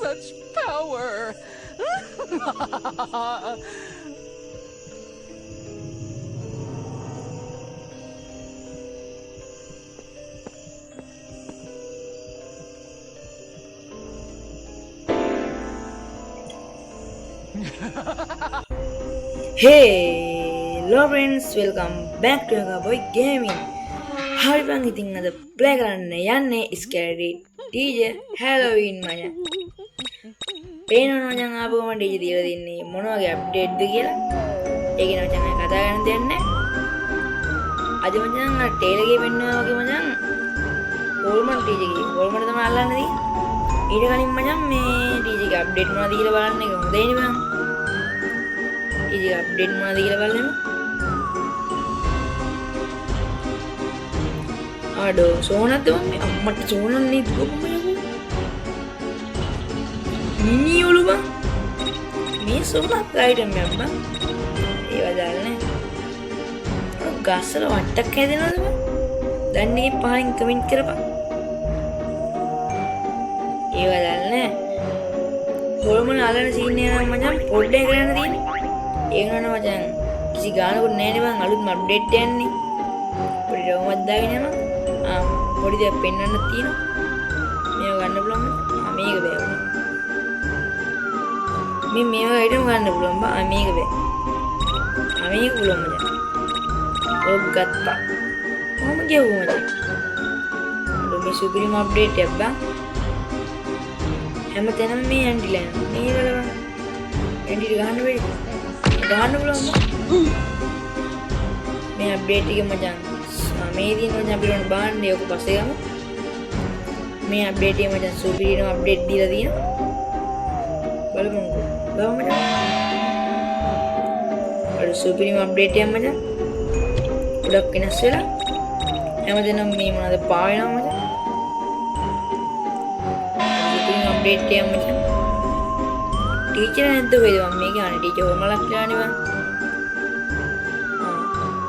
Such power! Hello friends, welcome back to Boy Gaming. හරි බං ඉතින් අද ප්ලේ කරන්න යන්නේ ස්කෑරි ටීජර් හැලෝවින් මචං. පේනවනේ මචං ආපුවම ටීජර් දීලා තින්නේ මොන වගේ අප්ඩේට්ද කියලා. ඒක නේ මචං අය කතා කරන්න දෙන්නේ. අද මචං අර ටේලර් ගේ පෙන්වනවා වගේ මචං හෝල්මන් ටීජර් ගේ හෝල්මන් තමයි අල්ලන්න තියෙන්නේ. ඊට කලින් මචං මේ ටීජර් ගේ අප්ඩේට් මොනවද කියලා බලන්න එක හොඳයි නේ බං. ටීජර් අප්ඩේට් මොනවද කියලා බලන්න. Aduh, sonat tuh bang, amat sonan nih tuh bang. Mini ulu bang, ini sonat item ya bang. Iya jalan gas lo atak kayak dina tuh bang. Dan ini paling comment kira bang. Iya jalan hormon alan sini macam polde keren nih. Iya mana macam kisi gana pun nih bang, alut update deh nih. Udah umat dah ini bang. පොඩි දෙයක් පෙන්වන්න තියෙනවා. මේව ගන්න පුළුවන්. මේක බෑ. මේ මේව අයිටම් ගන්න පුළුවන් බා. මේක බෑ. මේක පුළුවන් මචං. ඔක් ගත්තා. කොහොම ගෙවුව මචං. මේ සුපිරිම අප්ඩේට් එකක් බා. හැමතැනම මේ ඇන්ටිලා යනවා. මේ වල බා. ඇන්ටිට ගහන්න බැරි. ගහන්න පුළුවන් බා. මේ අප්ඩේට් එක මචං මේ දින මචං අපිට ඕන බාන්නේ ඔක පස්සේ ගමු. මේ අප්ඩේට් එක මචං සුපිරිම අප්ඩේට් දීලා තියෙනවා. බලමුකෝ. ගමු මචං. අර සුපිරිම අප්ඩේට් එක මචං. ගොඩක් වෙනස් වෙලා. හැමදේම මේ මොනවද පාවෙනවා මචං. සුපිරිම අප්ඩේට් එක මචං. ටීචර් නැද්ද කොහෙද මම මේ කියන්නේ ටීචර් හොමලක් ලානේ බං.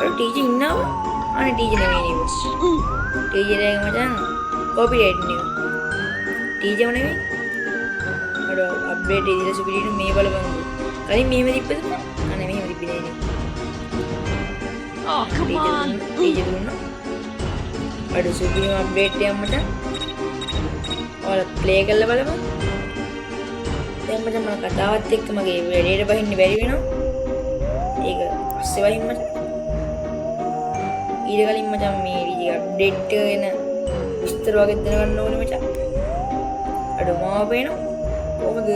අර ටීචර් ඉන්නවා. අනේ ටීචර් නෙමෙයි නේ. ටීචර් එක මචං කොපිරයිට් නේ. ටීචර් නෙමෙයි. අර අප්ඩේට් එක දීලා සුපිරිට මේ බලපන්. කලින් මෙහෙම තිබ්බද? අනේ මෙහෙම තිබ්බේ නේ. Oh, come on. ටීචර් දුන්නා. අර සුපිරිම අප්ඩේට් එක මචං. ඔයාලා ප්ලේ කරලා බලපන්. දැන් මචං මම කතාවත් එක්ක මගේ වැඩේට බහින්න බැරි වෙනවා. ඒක පස්සේ වහින්න මචං. ඊට කලින් මචං මේ ඩීජේ අප්ඩේට් වෙන විස්තර වගේ දැනගන්න ඕනේ මචං. අඩෝ මාව පේනවා. කොහොමද?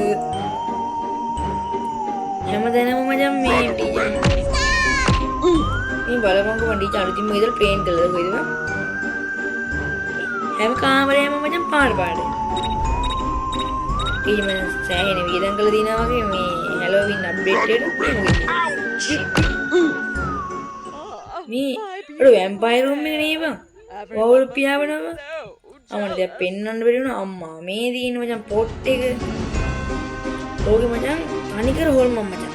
හැමදැනම මචං මේ ඩීජේ මේ බලපංකෝ මම ඩීජේ අලුතින්ම ගෙදර ට්‍රේන් කළා කොයිද බං? හැම කාමරේම මචං පාර පාරේ. ඩීජේ මම සෑහෙන වියදම් කළා දිනා වගේ මේ හැලෝවින් අප්ඩේට් එකට මේ අර වැම්පයර් රූම් එක නේ බං. වවුල් පියාවනවා. අමන දැන් පෙන්වන්න බැරි වුණා අම්මා. මේ දින මචං පොට් එක. ඕකේ මචං තනිකර හොල්මන් මචං.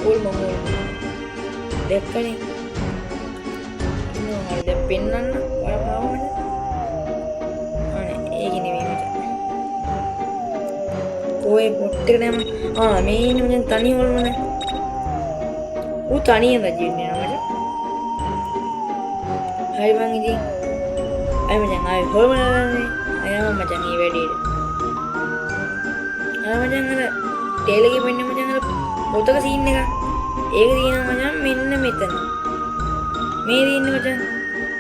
හොල්මන්. දැක්කනේ. නෝ දැන් පෙන්වන්න බලපෑව මචං. අනේ ඒක නෙමෙයි මචං. ඔය පොට් එක නම මේ ඉන්නේ මචං තනි හොල්මන. ඌ තනියෙන් රජින්නේ නම මචං. hari bang ini ayo macam ayo hormon ni ayo macam ni වැඩේට අර මචං අර ටේලර් එකේ වෙන්නේ මචං අර පොතක සීන් එක ඒක තියෙනවා මචං මෙන්න මෙතන මේ තියෙන්නේ මචං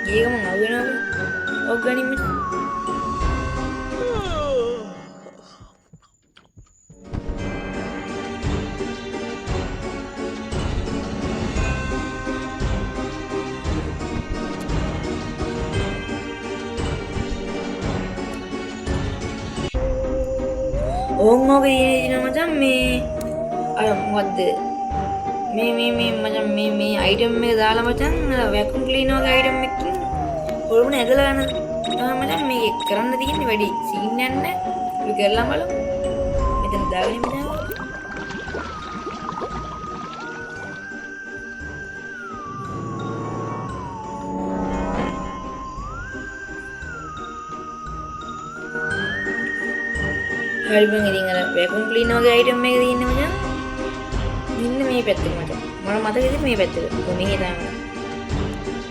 ගියක මම අහු වෙනවා ඔක් ගනින් මචං ඕංගෝගේ ඉන්න මචං මේ අර මොකද්ද මේ මචං මේ අයිටම් එක දාලා මචං වැකියුම් ක්ලීනර් වගේ අයිටම් එකකින් හොල්මන ඇදලා යන තමයි මචං මේක කරන්න තියෙන්නේ වැඩි සීන් යන්නේ අපි කරලා බලමු. මෙතන දාගෙන ඉන්න. හරි බං ඉතින් අර වැකුම් ක්ලීනර් වගේ අයිටම් එක තියෙන්නේ මචං. ඉන්න මේ පැත්තේ මචං. මම මතකද මේ පැත්තේ. කොමින් ඉතාම.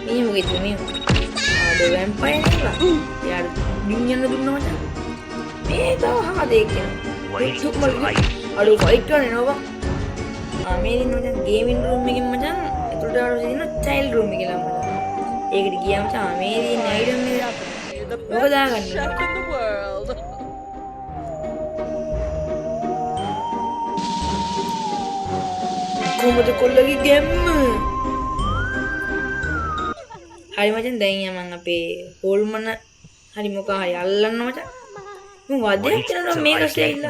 මේ මොකෙද මේ? ආ වැම්පයර් නෙලා. යාර නින්ජන්න දුන්නා මචං. මේ තව හදේ කියන. අඩු ෆයිට් කරන්නේ නෝ බං. ආ මේ ඉන්න මචං ගේමින් රූම් එකකින් මචං. ඒකට ආව තියෙන චයිල්ඩ් රූම් එක කියලා මචං. ඒකට ගියාම මචං මේ ඉන්න අයිටම් එක ඔක දාගන්න. Chef in the world. කොහොමද කොල්ලගේ ගැම්ම? හරි මචං දැන් යමන් අපේ හොල්මන හරි මොකක් හරි අල්ලන්න මචං. මම වදයක් කරනවා මේක ඇවිල්ලා.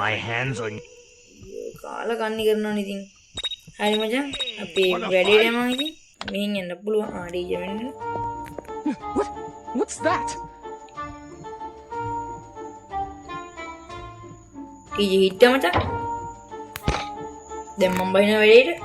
කාලා කන්නි කරනවා නේ ඉතින්. හරි මචං අපේ වැඩේට යමන් ඉතින්. මෙහෙන් යන්න පුළුවන්. ආ ඩීජේ වෙන්න. What's that? ඩීජේ හිට මචං. දැන් මම බහින වැඩේට.